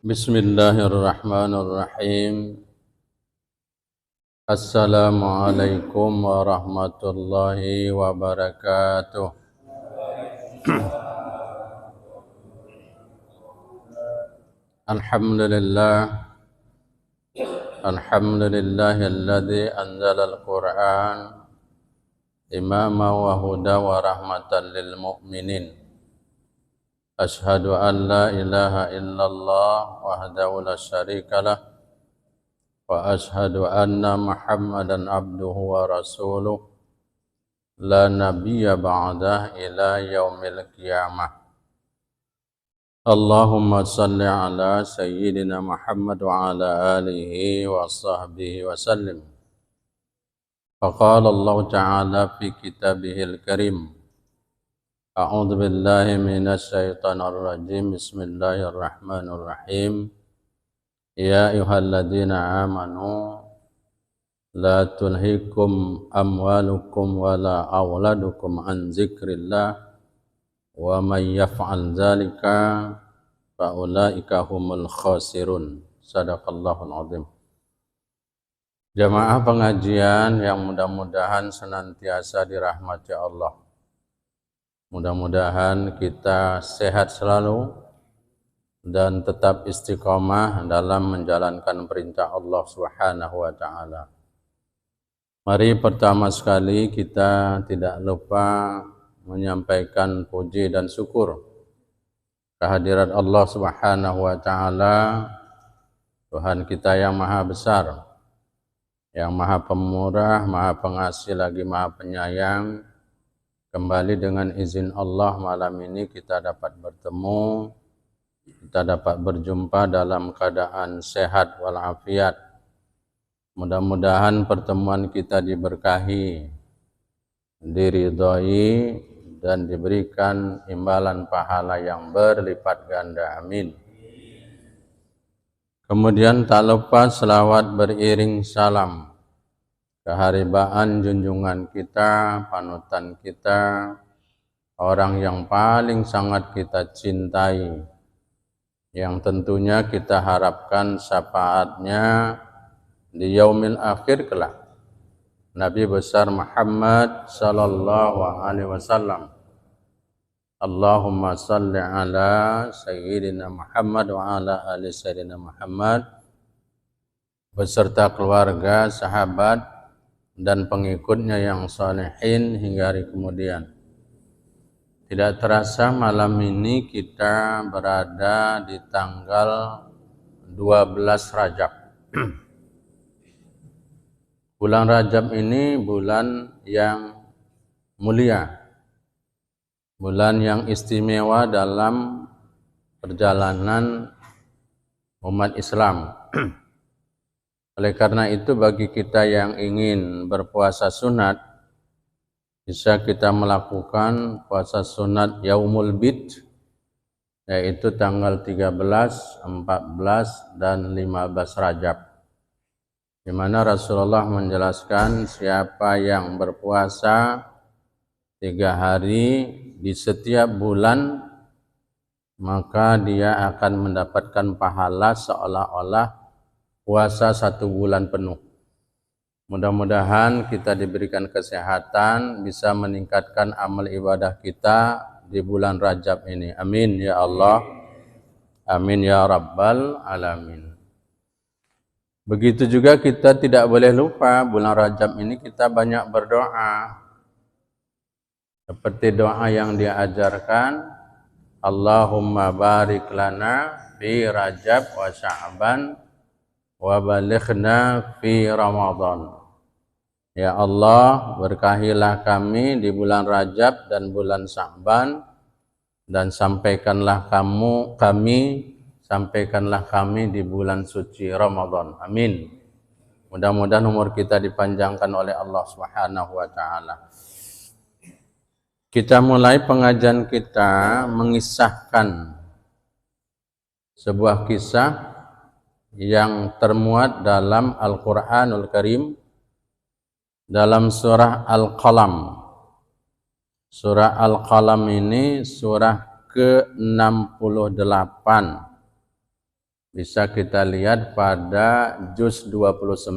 Bismillahirrahmanirrahim. Assalamualaikum warahmatullahi wabarakatuh. Alhamdulillah. Alhamdulillahilladzi anzalal Qur'an imama wa huda wa rahmatan lil mu'minin. Ashhadu an la ilaha illallah wahdahu la syarikalah wa ashhadu anna Muhammadan abduhu wa rasuluh la nabiyya ba'dah ila yaumil qiyamah. Allahumma salli ala sayyidina Muhammad wa ala alihi wa sahbihi wa sallim. Faqala Allah ta'ala fi kitabihil karim. A'udzu billahi minasy syaithanir rajim. Bismillahirrahmanirrahim. Ya ayyuhalladzina amanu la tulhikum amwalukum wala auladukum an dzikrillah wa may yaf'al dzalika fa ulaika humul khasirun. Shadaqallahul azim. Jamaah pengajian yang mudah-mudahan senantiasa dirahmati Allah. Mudah-mudahan kita sehat selalu dan tetap istiqomah dalam menjalankan perintah Allah Subhanahu wa taala. Mari pertama sekali kita tidak lupa menyampaikan puji dan syukur kehadirat Allah Subhanahu wa taala, Tuhan kita yang maha besar, yang maha pemurah, maha pengasih lagi maha penyayang. Kembali dengan izin Allah malam ini kita dapat bertemu, kita dapat berjumpa dalam keadaan sehat walafiat. Mudah-mudahan pertemuan kita diberkahi, diridhoi dan diberikan imbalan pahala yang berlipat ganda. Amin. Kemudian tak lupa selawat beriring salam keharibaan junjungan kita, panutan kita, orang yang paling sangat kita cintai, yang tentunya kita harapkan syafaatnya di yaumil akhir kelak, Nabi besar Muhammad sallallahu alaihi wasallam. Allahumma salli ala sayyidina Muhammad wa ala ali sayyidina Muhammad beserta keluarga, sahabat dan pengikutnya yang salihin hingga hari kemudian. Tidak terasa malam ini kita berada di tanggal 12 Rajab. Bulan Rajab ini bulan yang mulia, bulan yang istimewa dalam perjalanan umat Islam. Oleh karena itu bagi kita yang ingin berpuasa sunat, bisa kita melakukan puasa sunat Yaumul Bid, yaitu tanggal 13, 14, dan 15 Rajab. Di mana Rasulullah menjelaskan siapa yang berpuasa 3 hari di setiap bulan, maka dia akan mendapatkan pahala seolah-olah puasa 1 bulan penuh. Mudah-mudahan kita diberikan kesehatan, bisa meningkatkan amal ibadah kita di bulan Rajab ini. Amin ya Allah. Amin ya Rabbal Alamin. Begitu juga kita tidak boleh lupa bulan Rajab ini kita banyak berdoa. Seperti doa yang diajarkan, Allahumma barik lana fi Rajab wa Sya'ban wa balighna fi Ramadan. Ya Allah, berkahilah kami di bulan Rajab dan bulan Sya'ban, dan sampaikanlah kami di bulan suci Ramadan. Amin. Mudah-mudahan umur kita dipanjangkan oleh Allah Subhanahu wa taala. Kita mulai pengajian kita mengisahkan sebuah kisah yang termuat dalam Al-Quranul Karim dalam surah Al-Qalam. Surah Al-Qalam ini surah ke-68 Bisa kita lihat pada juz 29,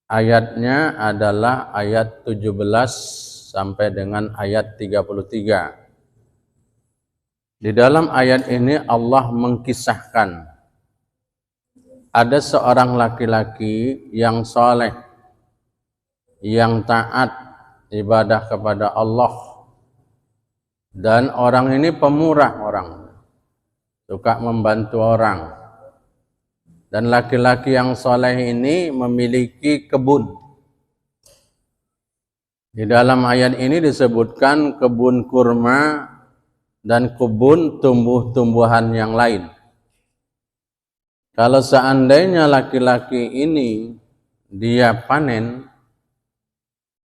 ayatnya adalah ayat 17 sampai dengan ayat 33. Di dalam ayat ini Allah mengkisahkan ada seorang laki-laki yang soleh, yang taat ibadah kepada Allah, dan orang ini pemurah orang, suka membantu orang. Dan laki-laki yang soleh ini memiliki kebun. Di dalam ayat ini disebutkan kebun kurma dan kebun tumbuh-tumbuhan yang lain. Kalau seandainya laki-laki ini dia panen,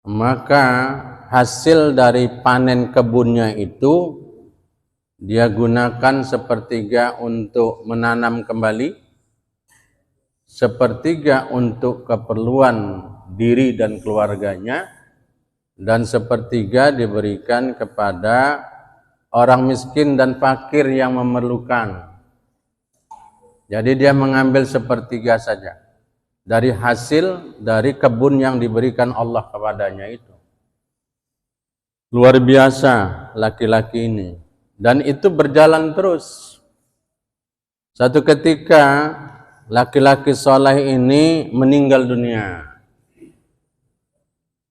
maka hasil dari panen kebunnya itu dia gunakan sepertiga untuk menanam kembali, sepertiga untuk keperluan diri dan keluarganya, dan sepertiga diberikan kepada orang miskin dan fakir yang memerlukan. Jadi dia mengambil sepertiga saja dari hasil dari kebun yang diberikan Allah kepadanya itu. Luar biasa laki-laki ini. Dan itu berjalan terus. Satu ketika laki-laki soleh ini meninggal dunia.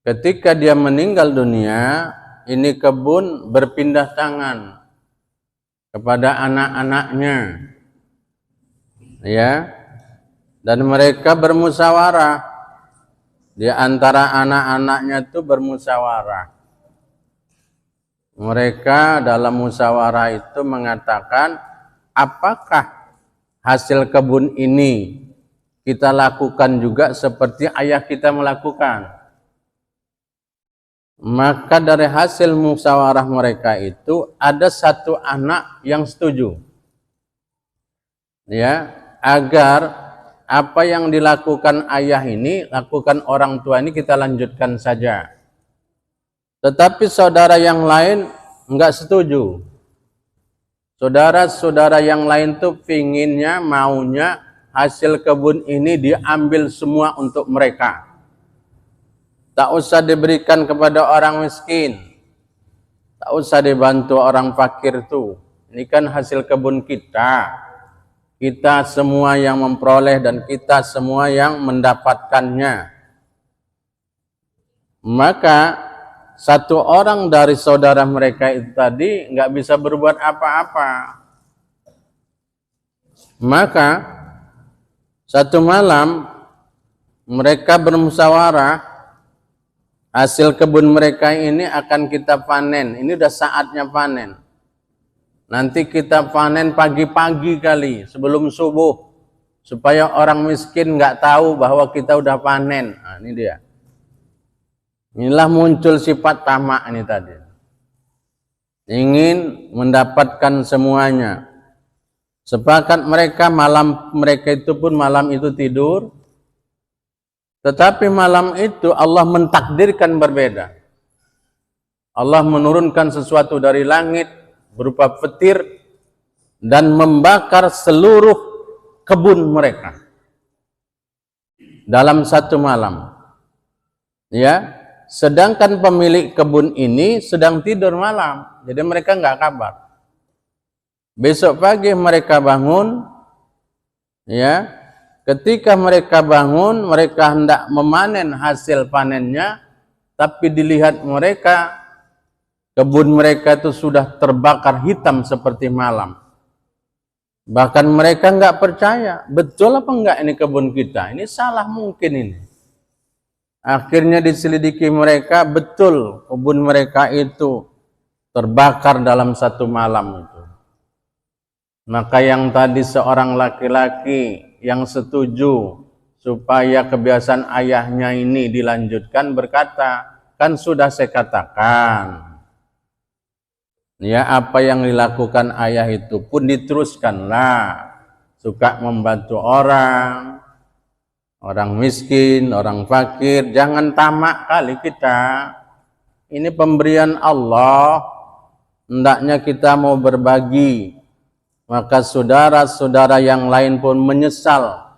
Ketika dia meninggal dunia, ini kebun berpindah tangan kepada anak-anaknya, ya, dan mereka bermusyawarah. Di antara anak-anaknya itu bermusyawarah. Mereka dalam musyawarah itu mengatakan, apakah hasil kebun ini kita lakukan juga seperti ayah kita melakukan? Maka dari hasil musyawarah mereka itu ada satu anak yang setuju, ya, agar apa yang dilakukan ayah ini, lakukan orang tua ini kita lanjutkan saja. Tetapi saudara yang lain enggak setuju. Saudara-saudara yang lain tuh pinginnya, maunya hasil kebun ini diambil semua untuk mereka. Tak usah diberikan kepada orang miskin. Tak usah dibantu orang fakir tuh. Ini kan hasil kebun kita. Kita semua yang memperoleh dan kita semua yang mendapatkannya. Maka satu orang dari saudara mereka itu tadi nggak bisa berbuat apa-apa. Maka satu malam mereka bermusyawarah, hasil kebun mereka ini akan kita panen. Ini udah saatnya panen. Nanti kita panen pagi-pagi kali sebelum subuh, supaya orang miskin nggak tahu bahwa kita udah panen. Nah, ini dia. Inilah muncul sifat tamak ini tadi. Ingin mendapatkan semuanya. Sepakat mereka itu pun malam itu tidur. Tetapi malam itu Allah mentakdirkan berbeda. Allah menurunkan sesuatu dari langit berupa petir dan membakar seluruh kebun mereka dalam satu malam. Ya, sedangkan pemilik kebun ini sedang tidur malam, jadi mereka nggak kabar. Besok pagi mereka bangun, ya. Ketika mereka bangun, mereka hendak memanen hasil panennya, tapi dilihat mereka, kebun mereka itu sudah terbakar hitam seperti malam. Bahkan mereka nggak percaya, betul apa enggak ini kebun kita? Ini salah mungkin ini. Akhirnya diselidiki mereka, betul kebun mereka itu terbakar dalam satu malam itu. Maka yang tadi seorang laki-laki yang setuju supaya kebiasaan ayahnya ini dilanjutkan berkata, kan sudah saya katakan, ya, apa yang dilakukan ayah itu pun diteruskanlah. Suka membantu orang miskin, orang fakir, jangan tamak kali kita. Ini pemberian Allah, hendaknya kita mau berbagi, maka saudara-saudara yang lain pun menyesal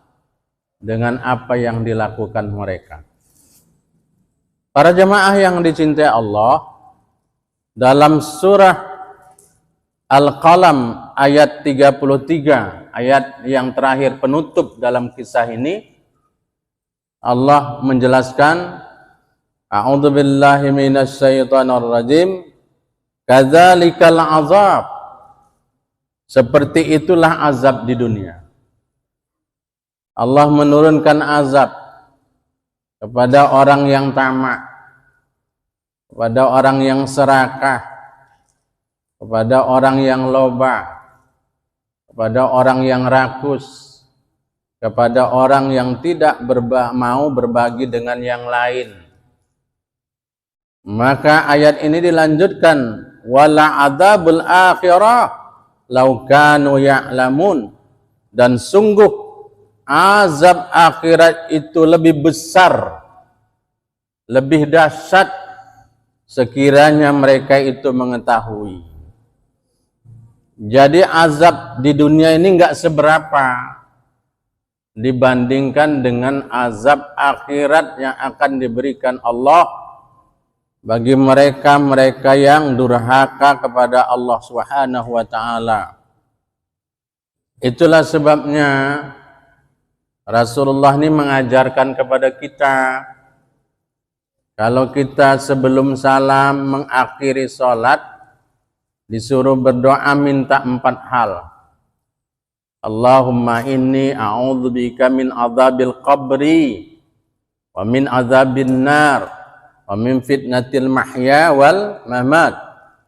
dengan apa yang dilakukan mereka. Para jemaah yang dicintai Allah, dalam surah Al-Qalam ayat 33, ayat yang terakhir penutup dalam kisah ini, Allah menjelaskan, A'udzubillahi minasyaitonirrajim, kadzalikal azab. Seperti itulah azab di dunia. Allah menurunkan azab kepada orang yang tamak, kepada orang yang serakah, kepada orang yang loba, kepada orang yang rakus, kepada orang yang tidak mau berbagi dengan yang lain. Maka ayat ini dilanjutkan, wala adzabul akhirah lau kanu ya'lamun, dan sungguh azab akhirat itu lebih besar, lebih dahsyat sekiranya mereka itu mengetahui. Jadi azab di dunia ini enggak seberapa dibandingkan dengan azab akhirat yang akan diberikan Allah bagi mereka-mereka yang durhaka kepada Allah Subhanahu wa taala. Itulah sebabnya Rasulullah ini mengajarkan kepada kita, kalau kita sebelum salam mengakhiri salat disuruh berdoa minta 4 hal. Allahumma inni a'udzubika min adzabil qabri wa min adzabin nar wa min fitnatil mahya wal mamat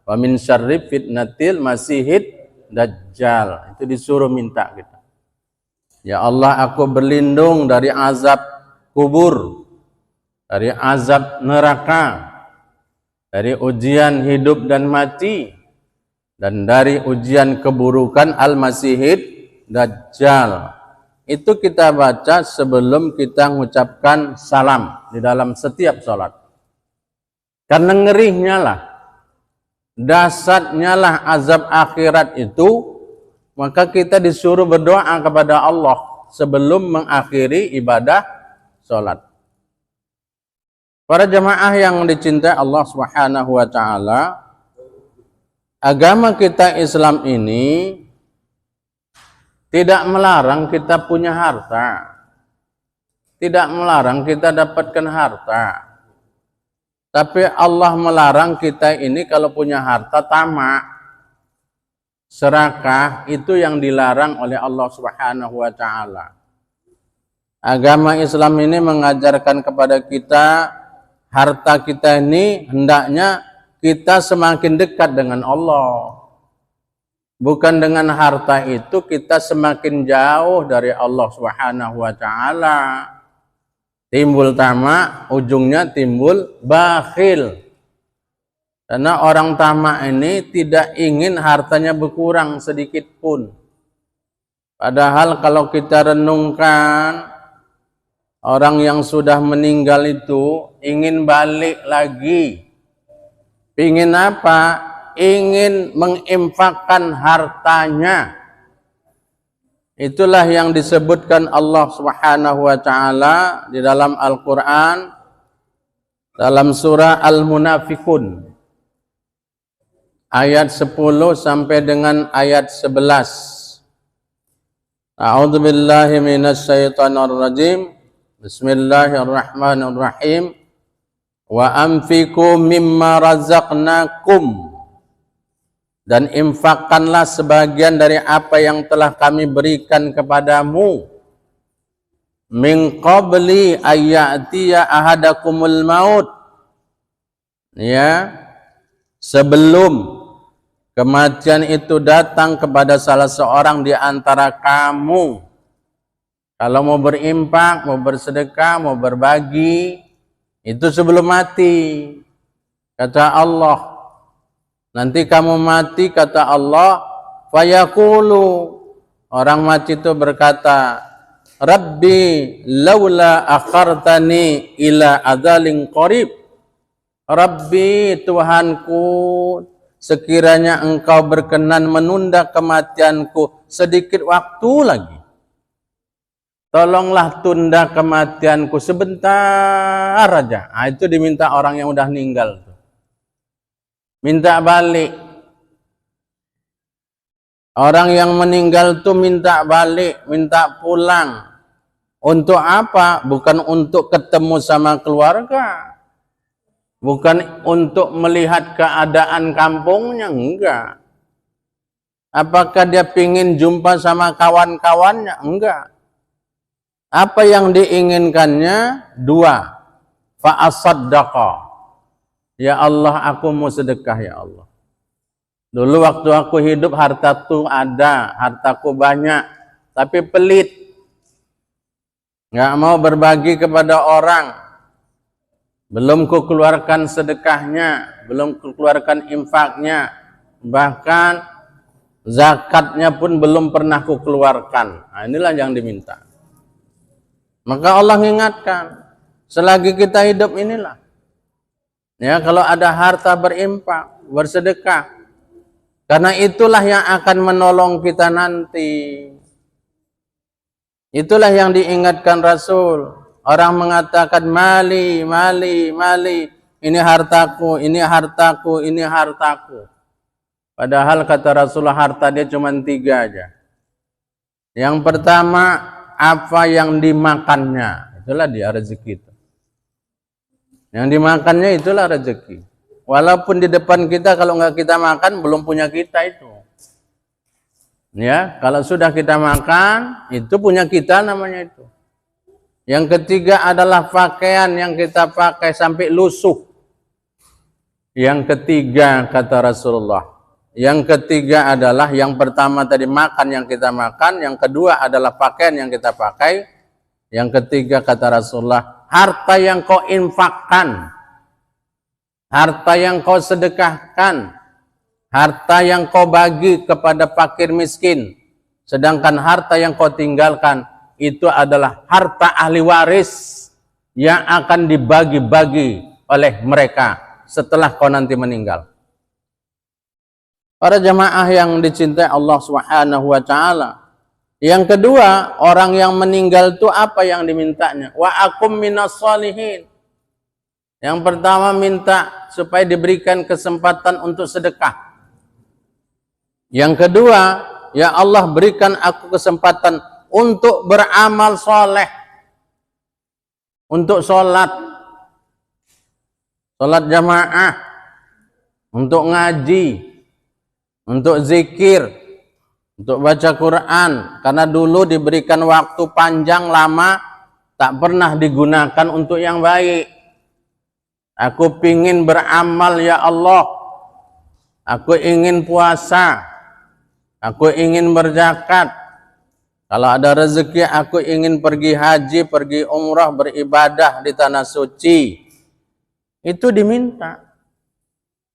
wa min syarri fitnatil masihid dajjal. Itu disuruh minta kita. Ya Allah, aku berlindung dari azab kubur, dari azab neraka, dari ujian hidup dan mati, dan dari ujian keburukan al-masihid dajjal. Itu kita baca sebelum kita mengucapkan salam di dalam setiap sholat. Karena ngerinya lah, dahsyatnya lah azab akhirat itu, maka kita disuruh berdoa kepada Allah sebelum mengakhiri ibadah sholat. Para jemaah yang dicintai Allah Subhanahu wa taala, agama kita Islam ini tidak melarang kita punya harta, tidak melarang kita dapatkan harta. Tapi Allah melarang kita ini kalau punya harta tamak, serakah, itu yang dilarang oleh Allah Subhanahu wa taala. Agama Islam ini mengajarkan kepada kita, harta kita ini hendaknya kita semakin dekat dengan Allah. Bukan dengan harta itu kita semakin jauh dari Allah Subhanahu wa taala. Timbul tamak, ujungnya timbul bakhil. Karena orang tamak ini tidak ingin hartanya berkurang sedikit pun. Padahal kalau kita renungkan, orang yang sudah meninggal itu ingin balik lagi. Ingin apa? Ingin menginfakkan hartanya. Itulah yang disebutkan Allah Subhanahu wa taala di dalam Al-Qur'an dalam surah Al-Munafiqun ayat 10 sampai dengan ayat 11. A'udzubillahi minasyaitonirrajim. Bismillahirrahmanirrahim. Wa anfiqu mimma razaqnakum, dan infakkanlah sebagian dari apa yang telah kami berikan kepadamu, min qabli ayyatiya ahadakumul maut, ya, sebelum kematian itu datang kepada salah seorang di antara kamu. Kalau mau berimpak, mau bersedekah, mau berbagi, itu sebelum mati. Kata Allah, nanti kamu mati, kata Allah, fayaqulu, orang mati itu berkata, Rabbi laula akhartani ila adzalin qarib. Rabbi, Tuhanku, sekiranya engkau berkenan menunda kematianku sedikit waktu lagi, tolonglah tunda kematianku sebentar aja. Nah, itu diminta orang yang udah meninggal. Minta balik. Orang yang meninggal tuh minta balik, minta pulang. Untuk apa? Bukan untuk ketemu sama keluarga. Bukan untuk melihat keadaan kampungnya, enggak. Apakah dia pingin jumpa sama kawan-kawannya? Enggak. Apa yang diinginkannya? Dua. Fa'asaddaqa. Ya Allah, aku mau sedekah ya Allah. Dulu waktu aku hidup hartaku ada, hartaku banyak, tapi pelit. Nggak mau berbagi kepada orang. Belum kukeluarkan sedekahnya, belum kukeluarkan infaknya, bahkan zakatnya pun belum pernah kukeluarkan. Nah, inilah yang diminta. Maka Allah mengingatkan, selagi kita hidup inilah. Ya, kalau ada harta berinfak, bersedekah. Karena itulah yang akan menolong kita nanti. Itulah yang diingatkan Rasul. Orang mengatakan mali, mali, mali. Ini hartaku, ini hartaku, ini hartaku. Padahal kata Rasulullah harta dia cuma 3 aja. Yang pertama, apa yang dimakannya. Itulah dia rezeki itu. Yang dimakannya itulah rezeki. Walaupun di depan kita kalau nggak kita makan belum punya kita itu. Ya, kalau sudah kita makan itu punya kita namanya itu. Yang ketiga adalah pakaian yang kita pakai sampai lusuh. Yang ketiga kata Rasulullah. Yang ketiga adalah yang pertama tadi makan yang kita makan, yang kedua adalah pakaian yang kita pakai. Yang ketiga kata Rasulullah, harta yang kau infakkan. Harta yang kau sedekahkan, harta yang kau bagi kepada fakir miskin, sedangkan harta yang kau tinggalkan itu adalah harta ahli waris yang akan dibagi-bagi oleh mereka setelah kau nanti meninggal. Para jamaah yang dicintai Allah Subhanahu wa taala. Yang kedua, orang yang meninggal itu apa yang dimintanya? Wa akum minas sholihin. Yang pertama minta supaya diberikan kesempatan untuk sedekah. Yang kedua, ya Allah berikan aku kesempatan untuk beramal soleh. Untuk sholat. Sholat jamaah. Untuk ngaji. Untuk zikir. Untuk baca Quran. Karena dulu diberikan waktu panjang lama tak pernah digunakan untuk yang baik. Aku ingin beramal ya Allah. Aku ingin puasa. Aku ingin berzakat. Kalau ada rezeki aku ingin pergi haji, pergi umrah, beribadah di tanah suci. Itu diminta.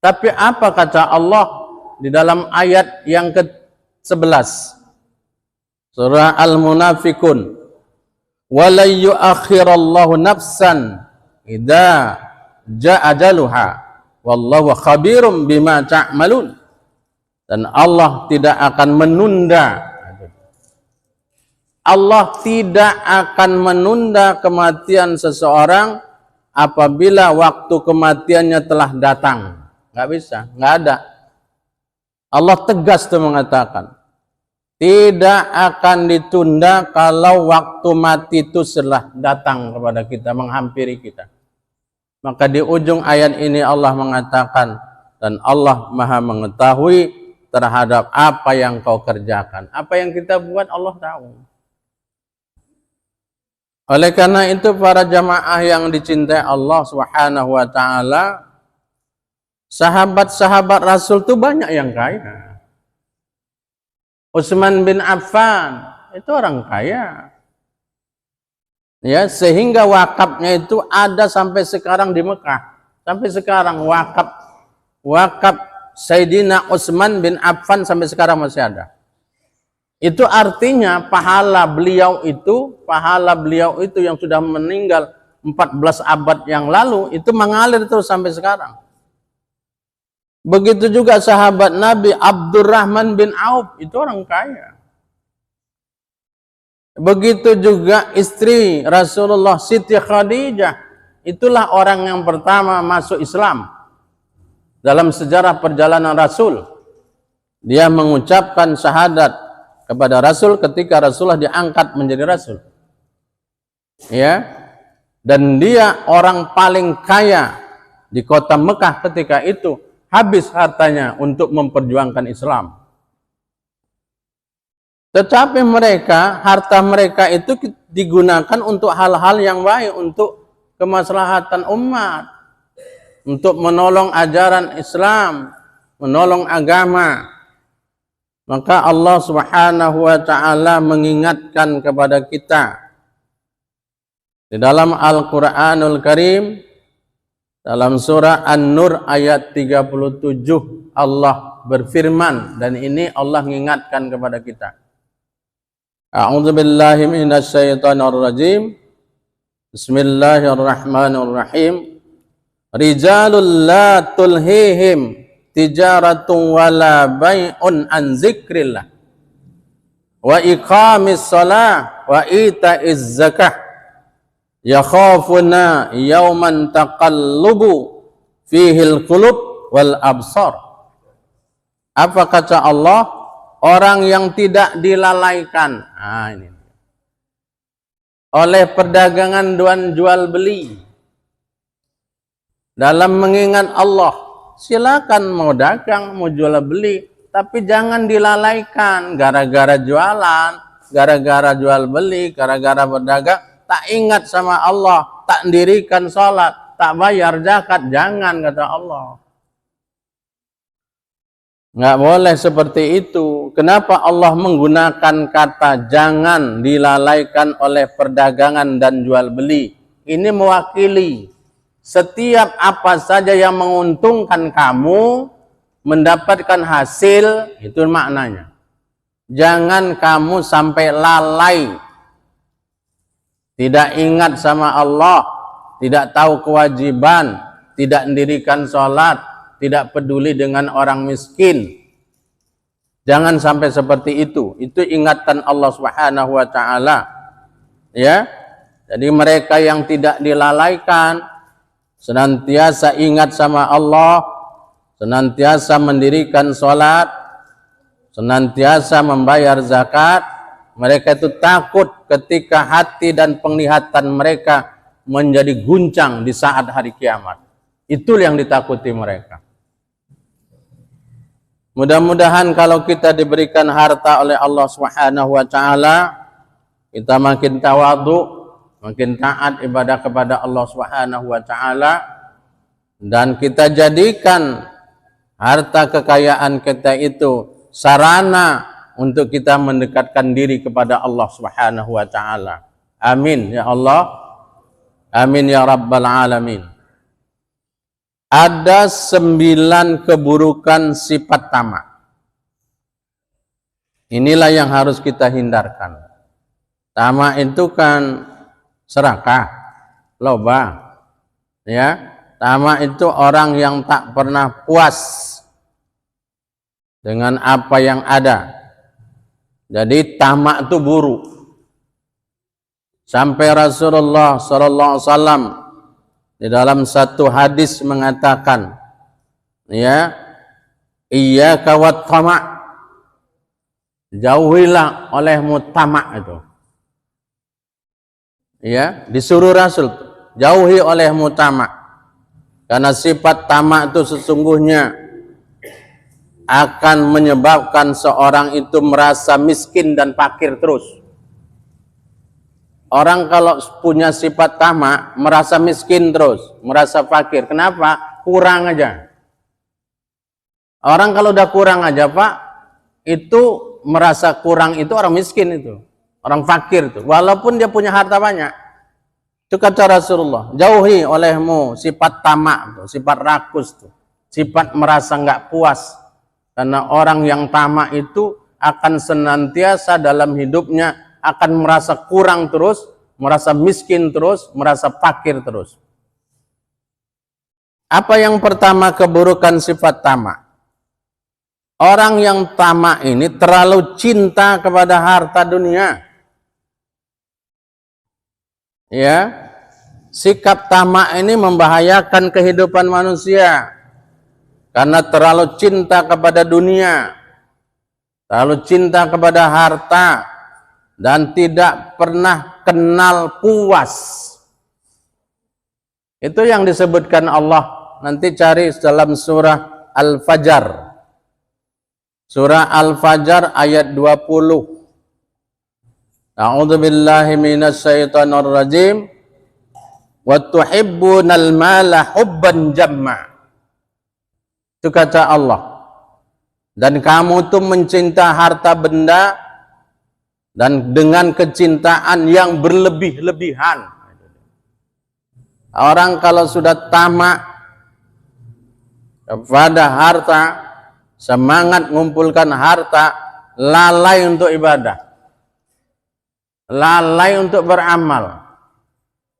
Tapi apa kata Allah di dalam ayat yang ke-11? Surah Al-Munafikun. Wala yu'akhirallahu nafsan idza ja'ajaluha wallahu khabirum bima ta'malun. Dan Allah tidak akan menunda. Allah tidak akan menunda kematian seseorang apabila waktu kematiannya telah datang. Nggak bisa, nggak ada. Allah tegas tuh mengatakan, tidak akan ditunda kalau waktu mati itu telah datang kepada kita, menghampiri kita. Maka di ujung ayat ini Allah mengatakan, dan Allah Maha mengetahui terhadap apa yang kau kerjakan. Apa yang kita buat Allah tahu. Oleh karena itu para jamaah yang dicintai Allah Subhanahu wa taala, sahabat-sahabat Rasul itu banyak yang kaya. Utsman bin Affan itu orang kaya. Ya, sehingga wakafnya itu ada sampai sekarang di Mekah. Sampai sekarang wakaf Sayyidina Utsman bin Affan sampai sekarang masih ada. Itu artinya pahala beliau itu yang sudah meninggal 14 abad yang lalu itu mengalir terus sampai sekarang. Begitu juga sahabat Nabi Abdurrahman bin Auf, itu orang kaya. Begitu juga istri Rasulullah Siti Khadijah, itulah orang yang pertama masuk Islam dalam sejarah perjalanan Rasul. Dia mengucapkan syahadat kepada Rasul ketika Rasulullah diangkat menjadi Rasul. Ya, dan dia orang paling kaya di kota Mekah ketika itu, habis hartanya untuk memperjuangkan Islam. Tetapi mereka, harta mereka itu digunakan untuk hal-hal yang baik, untuk kemaslahatan umat, untuk menolong ajaran Islam, menolong agama. Maka Allah Subhanahu wa taala mengingatkan kepada kita di dalam Al-Qur'anul Karim, dalam surah An-Nur ayat 37, Allah berfirman, dan ini Allah mengingatkan kepada kita. A'udzubillahi minasyaitonir rajim. Bismillahirrahmanirrahim. Rijalul la tulhihim tijaratun wala bai'un an zikrillah wa iqamis shalah wa ita'iz zakah yakhafuna yawman taqallubu fihil qulub wal absar. Apa kata Allah? Orang yang tidak dilalaikan ini oleh perdagangan dan jual beli dalam mengingat Allah. Silakan mau dagang, mau jual beli, tapi jangan dilalaikan gara-gara jualan, gara-gara jual beli, gara-gara berdagang, tak ingat sama Allah, tak mendirikan sholat, tak bayar zakat. Jangan, kata Allah. Nggak boleh seperti itu. Kenapa Allah menggunakan kata jangan dilalaikan oleh perdagangan dan jual beli? Ini mewakili setiap apa saja yang menguntungkan kamu, mendapatkan hasil, itu maknanya. Jangan kamu sampai lalai, tidak ingat sama Allah, tidak tahu kewajiban, tidak mendirikan sholat, tidak peduli dengan orang miskin. Jangan sampai seperti itu. Itu ingatan Allah Subhanahu wa taala. Ya. Jadi mereka yang tidak dilalaikan, senantiasa ingat sama Allah, senantiasa mendirikan sholat, senantiasa membayar zakat, mereka itu takut ketika hati dan penglihatan mereka menjadi guncang di saat hari kiamat. Itulah yang ditakuti mereka. Mudah-mudahan kalau kita diberikan harta oleh Allah Subhanahu wa taala, kita makin tawadhu, makin taat ibadah kepada Allah Subhanahu wa taala, dan kita jadikan harta kekayaan kita itu sarana untuk kita mendekatkan diri kepada Allah Subhanahu wa taala. Amin ya Allah. Amin ya rabbal alamin. Ada 9 keburukan sifat tamak. Inilah yang harus kita hindarkan. Tamak itu kan serakah, loba. Ya, tamak itu orang yang tak pernah puas dengan apa yang ada. Jadi tamak itu buruk. Sampai Rasulullah sallallahu alaihi wasallam di dalam satu hadis mengatakan, ya, iyyaka wat tamak, jauhilah olehmu tamak itu. Ya, disuruh Rasul, jauhi olehmu tamak. Karena sifat tamak itu sesungguhnya akan menyebabkan seorang itu merasa miskin dan fakir terus. Orang kalau punya sifat tamak, merasa miskin terus, merasa fakir. Kenapa? Kurang aja. Orang kalau udah kurang aja, Pak, itu merasa kurang, itu orang miskin itu. Orang fakir itu. Walaupun dia punya harta banyak. Itu kata Rasulullah, jauhi olehmu sifat tamak, tuh, sifat rakus, tuh, sifat merasa nggak puas. Karena orang yang tamak itu akan senantiasa dalam hidupnya akan merasa kurang terus, merasa miskin terus, merasa fakir terus. Apa yang pertama keburukan sifat tamak? Orang yang tamak ini terlalu cinta kepada harta dunia. Ya, sikap tamak ini membahayakan kehidupan manusia karena terlalu cinta kepada dunia, terlalu cinta kepada harta, dan tidak pernah kenal puas. Itu yang disebutkan Allah. Nanti cari dalam surah Al-Fajr. Surah Al-Fajr ayat 20. A'udzu billahi minasyaitonir rajim. Wa tuhibbunal mala hubban jamma. Itu kata Allah. Dan kamu tuh mencinta harta benda dan dengan kecintaan yang berlebih-lebihan. Orang kalau sudah tamak kepada harta, semangat mengumpulkan harta, lalai untuk ibadah, lalai untuk beramal,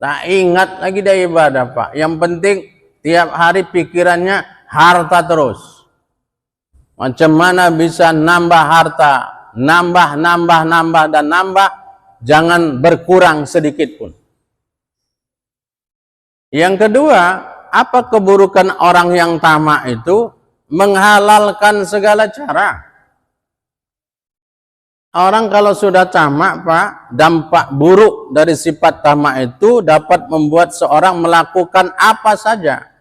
tak ingat lagi dari ibadah, Pak. Yang penting tiap hari pikirannya harta terus. Macam mana bisa nambah harta, nambah, dan nambah, jangan berkurang sedikit pun. Yang kedua, apa keburukan orang yang tamak itu? Menghalalkan segala cara. Orang kalau sudah tamak, Pak, dampak buruk dari sifat tamak itu dapat membuat seorang melakukan apa saja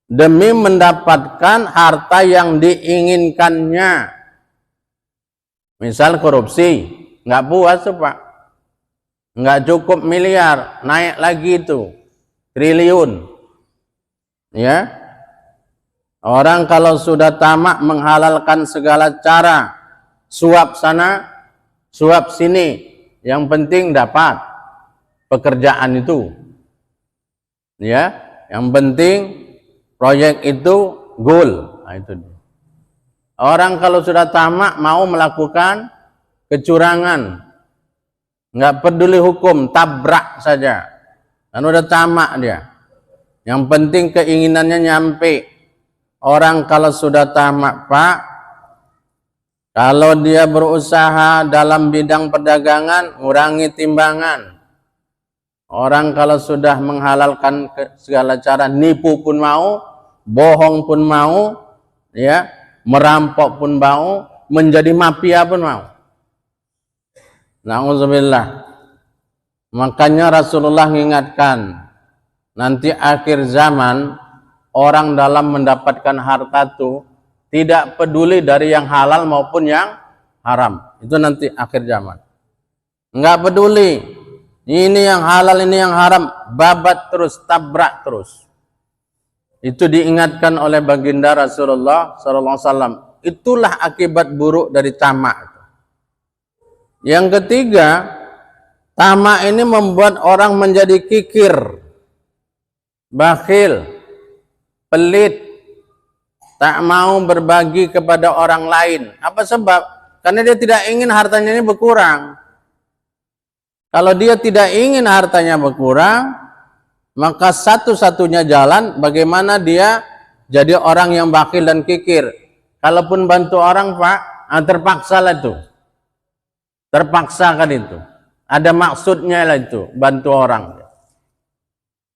demi mendapatkan harta yang diinginkannya. Misal korupsi, nggak puas tuh, Pak. Nggak cukup miliar, naik lagi itu triliun. Ya. Orang kalau sudah tamak menghalalkan segala cara, suap sana, suap sini, yang penting dapat pekerjaan itu. Ya, yang penting proyek itu goal. Nah, itu. Orang kalau sudah tamak mau melakukan kecurangan, nggak peduli hukum, tabrak saja. Kan udah tamak dia. Yang penting keinginannya nyampe. Orang kalau sudah tamak, Pak, kalau dia berusaha dalam bidang perdagangan, ngurangi timbangan. Orang kalau sudah menghalalkan segala cara, nipu pun mau, bohong pun mau, ya, merampok pun mau, menjadi mafia pun mau. Na'udzubillah. Makanya Rasulullah mengingatkan, nanti akhir zaman, orang dalam mendapatkan harta itu tidak peduli dari yang halal maupun yang haram. Itu nanti akhir zaman. Enggak peduli. Ini yang halal, ini yang haram. Babat terus, tabrak terus. Itu diingatkan oleh baginda Rasulullah SAW. Itulah akibat buruk dari tamak. Yang ketiga, tamak ini membuat orang menjadi kikir, bakhil, pelit, tak mau berbagi kepada orang lain. Apa sebab? Karena dia tidak ingin hartanya ini berkurang. Kalau dia tidak ingin hartanya berkurang, maka satu-satunya jalan bagaimana dia jadi orang yang bakhil dan kikir. Kalaupun bantu orang, Pak, terpaksa lah itu. Terpaksa kan itu. Ada maksudnya lah itu, bantu orang.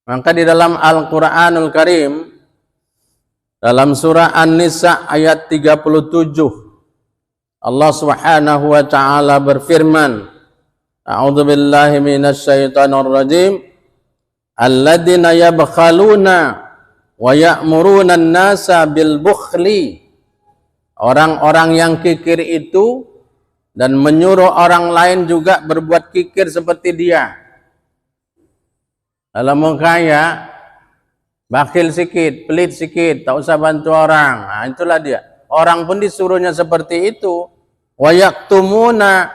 Maka di dalam Al-Quranul Karim, dalam surah An-Nisa ayat 37, Allah Subhanahu wa taala berfirman, A'udzu billahi minasyaitonir rajim, alladzina yabkhaluna wa ya'muruna an-nasa bil bukhli. Orang-orang yang kikir itu dan menyuruh orang lain juga berbuat kikir seperti dia. Kalau mau kaya, bakhil sikit, pelit sikit, tak usah bantu orang. Nah, itulah dia. Orang pun disuruhnya seperti itu. Wa yaktumuna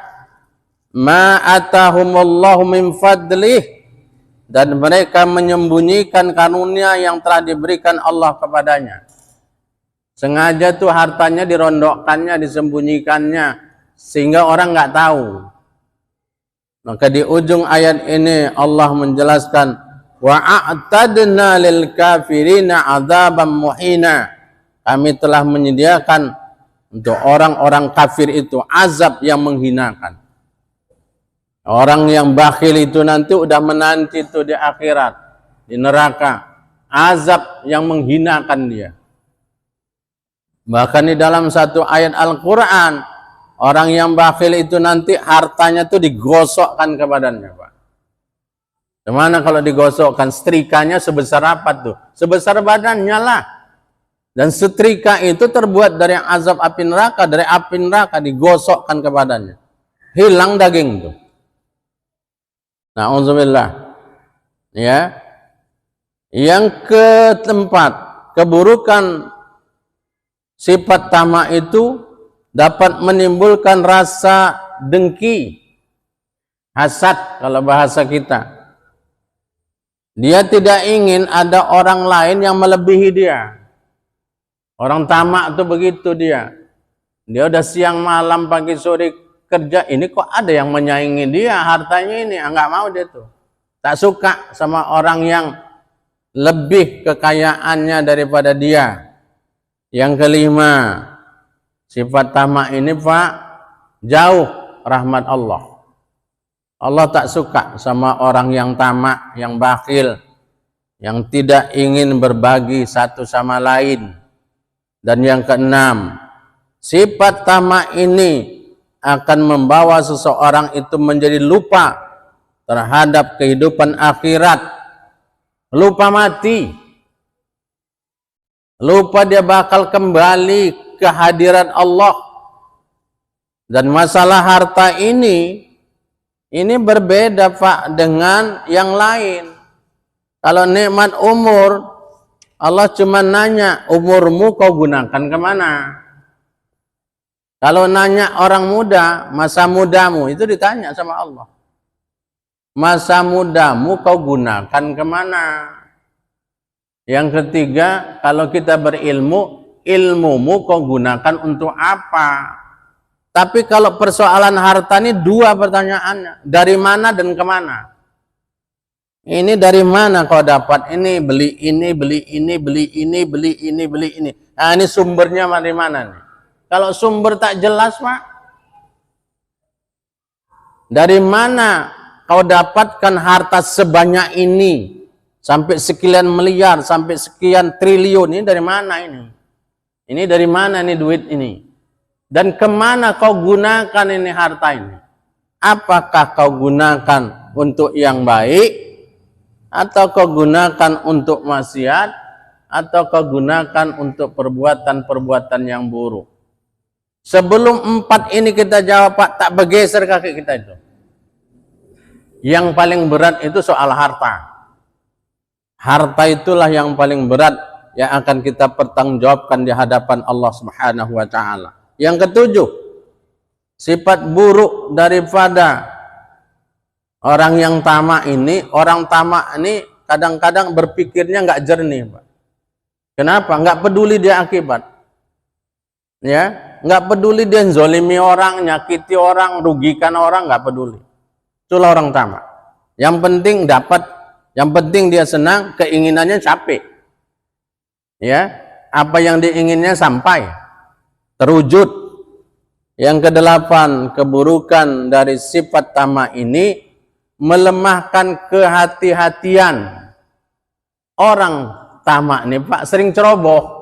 ma atahumullahu min fadlih, dan mereka menyembunyikan karunia yang telah diberikan Allah kepadanya. Sengaja tuh hartanya dirondokkannya, disembunyikannya sehingga orang nggak tahu. Maka di ujung ayat ini Allah menjelaskan, Wa a'tadna lil kafirina adzaban muhina. Kami telah menyediakan untuk orang-orang kafir itu azab yang menghinakan. Orang yang bakhil itu nanti udah menanti itu di akhirat, di neraka, azab yang menghinakan dia. Bahkan di dalam satu ayat Al-Quran, orang yang bakhil itu nanti hartanya tuh digosokkan ke badannya, Pak. Gimana kalau digosokkan? Setrikanya sebesar apa tuh? Sebesar badannya lah. Dan setrika itu terbuat dari azab api neraka, digosokkan ke badannya. Hilang daging tuh. Na'udzubillah. Ya. Yang keempat, keburukan sifat tamak itu dapat menimbulkan rasa dengki, hasad kalau bahasa kita. Dia tidak ingin ada orang lain yang melebihi dia. Orang tamak itu begitu dia. Dia udah siang malam pagi sore kerja, ini kok ada yang menyaingi dia hartanya ini, enggak mau dia tuh. Tak suka sama orang yang lebih kekayaannya daripada dia. Yang kelima, sifat tamak ini Pak, jauh rahmat Allah. Allah tak suka sama orang yang tamak, yang bakhil, yang tidak ingin berbagi satu sama lain. Dan yang keenam, sifat tamak ini akan membawa seseorang itu menjadi lupa terhadap kehidupan akhirat, lupa mati, lupa dia bakal kembali ke hadirat Allah. Dan masalah harta ini berbeda Pak dengan yang lain. Kalau nikmat umur, Allah cuma nanya, umurmu kau gunakan kemana? Kalau nanya orang muda, masa mudamu, itu ditanya sama Allah. Masa mudamu kau gunakan kemana? Yang ketiga, kalau kita berilmu, ilmumu kau gunakan untuk apa? Tapi kalau persoalan harta ini dua pertanyaannya. Dari mana dan kemana? Ini dari mana kau dapat ini, beli ini, beli ini, beli ini, beli ini, beli ini. Nah ini sumbernya dari mana nih? Kalau sumber tak jelas Pak, dari mana kau dapatkan harta sebanyak ini? Sampai sekian miliar, sampai sekian triliun, ini dari mana ini? Ini dari mana nih duit ini? Dan kemana kau gunakan ini harta ini? Apakah kau gunakan untuk yang baik? Atau kau gunakan untuk maksiat, atau kau gunakan untuk perbuatan-perbuatan yang buruk. Sebelum empat ini kita jawab Pak, tak bergeser kaki kita itu. Yang paling berat itu soal harta. Harta itulah yang paling berat yang akan kita pertanggungjawabkan di hadapan Allah Subhanahu wa taala. Yang ketujuh, sifat buruk daripada orang yang tamak ini, kadang-kadang berpikirnya nggak jernih, Pak. Kenapa? Nggak peduli dia akibat. Ya, nggak peduli dia zolimi orang, nyakiti orang, rugikan orang, nggak peduli. Itulah orang tamak. Yang penting dapat, yang penting dia senang, keinginannya capek. Ya, apa yang diinginnya sampai, terwujud. Yang kedelapan, keburukan dari sifat tamak ini melemahkan kehati-hatian. Orang tamak nih Pak sering ceroboh.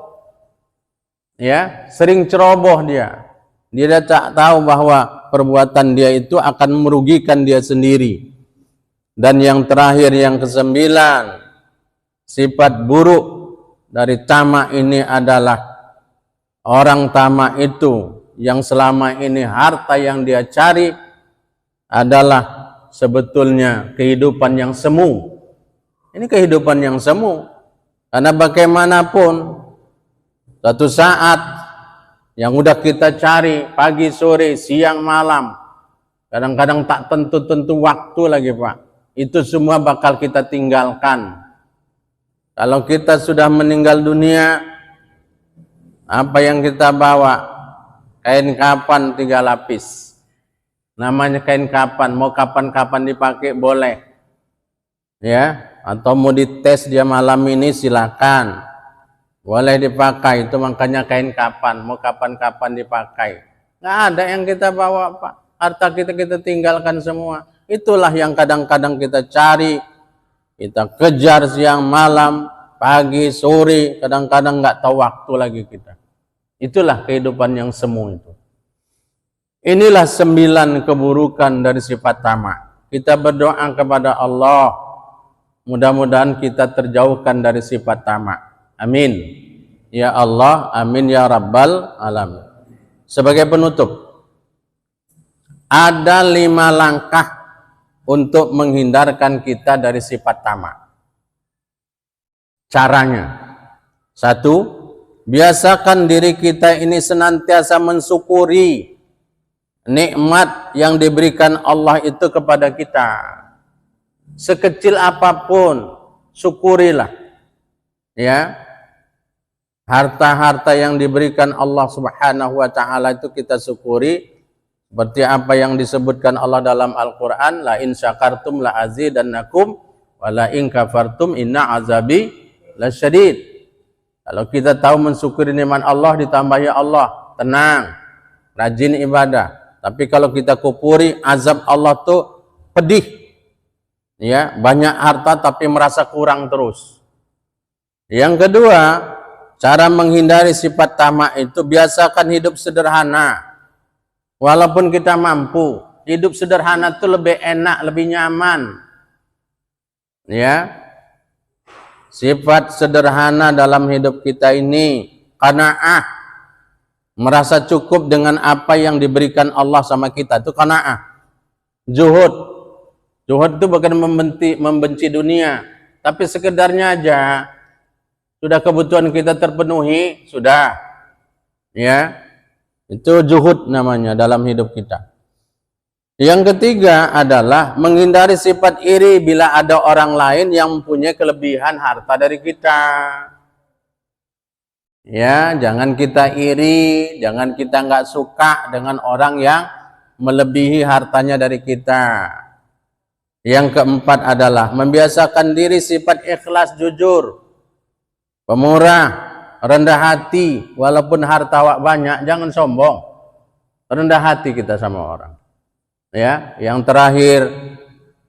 Ya, sering ceroboh dia. Dia tak tahu bahwa perbuatan dia itu akan merugikan dia sendiri. Dan yang terakhir, yang kesembilan, sifat buruk dari tamak ini adalah orang tamak itu yang selama ini harta yang dia cari adalah sebetulnya kehidupan yang semu. Ini kehidupan yang semu. Karena bagaimanapun suatu saat yang udah kita cari pagi, sore, siang, malam, kadang-kadang tak tentu-tentu waktu lagi Pak. Itu semua bakal kita tinggalkan. Kalau kita sudah meninggal dunia, apa yang kita bawa? Kain kapan 3 lapis. Namanya kain kapan, mau kapan-kapan dipakai boleh. Ya, atau mau dites dia malam ini silakan, boleh dipakai. Itu makanya kain kapan, mau kapan-kapan dipakai. Nggak ada yang kita bawa, Pak. Harta kita tinggalkan semua. Itulah yang kadang-kadang kita cari, kita kejar siang malam, pagi sore, kadang-kadang nggak tahu waktu lagi kita. Itulah kehidupan yang semu itu. Inilah 9 keburukan dari sifat tamak. Kita berdoa kepada Allah, mudah-mudahan kita terjauhkan dari sifat tamak. Amin. Ya Allah, amin ya Rabbal alamin. Sebagai penutup, ada 5 langkah untuk menghindarkan kita dari sifat tamak. Caranya, 1, biasakan diri kita ini senantiasa mensyukuri nikmat yang diberikan Allah itu kepada kita. Sekecil apapun, syukurilah. Ya. Harta-harta yang diberikan Allah Subhanahu wa taala itu kita syukuri. Seperti apa yang disebutkan Allah dalam Al-Qur'an, la in syakartum la azidannakum wa la in kafartum inna azabi lasyadid. Kalau kita tahu mensyukuri nikmat Allah, ditambah ya Allah, tenang, rajin ibadah. Tapi kalau kita kupuri, azab Allah tuh pedih. Ya, banyak harta tapi merasa kurang terus. Yang kedua, cara menghindari sifat tamak itu biasakan hidup sederhana. Walaupun kita mampu, hidup sederhana itu lebih enak, lebih nyaman. Ya. Sifat sederhana dalam hidup kita ini qanaah. Merasa cukup dengan apa yang diberikan Allah sama kita, itu qanaah. Zuhud itu bukan membenci dunia, tapi sekedarnya aja sudah kebutuhan kita terpenuhi, sudah. Ya. Itu zuhud namanya dalam hidup kita. Yang ketiga adalah menghindari sifat iri bila ada orang lain yang mempunyai kelebihan harta dari kita. Ya, jangan kita iri, jangan kita nggak suka dengan orang yang melebihi hartanya dari kita. Yang keempat adalah membiasakan diri sifat ikhlas, jujur, pemurah, rendah hati, walaupun harta banyak, jangan sombong. Rendah hati kita sama orang. Ya, yang terakhir,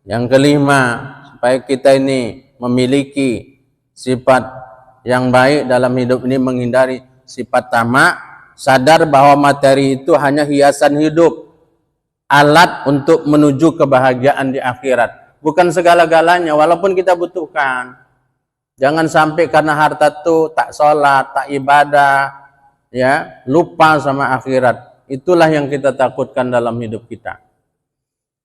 yang kelima, supaya kita ini memiliki sifat yang baik dalam hidup ini, menghindari sifat tamak, sadar bahwa materi itu hanya hiasan hidup, alat untuk menuju kebahagiaan di akhirat, bukan segala-galanya, walaupun kita butuhkan. Jangan sampai karena harta itu tak sholat, tak ibadah, ya, lupa sama akhirat. Itulah yang kita takutkan dalam hidup kita.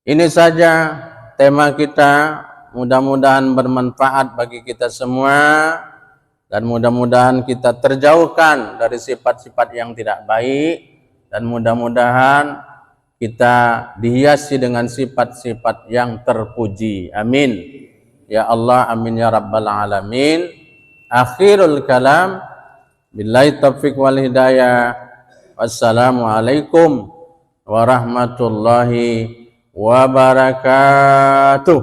Ini saja tema kita, mudah-mudahan bermanfaat bagi kita semua. Dan mudah-mudahan kita terjauhkan dari sifat-sifat yang tidak baik. Dan mudah-mudahan kita dihiasi dengan sifat-sifat yang terpuji. Amin. Ya Allah, amin ya Rabbal alamin. Akhirul kalam. Billahi taufiq wal hidayah. Wassalamualaikum warahmatullahi wabarakatuh.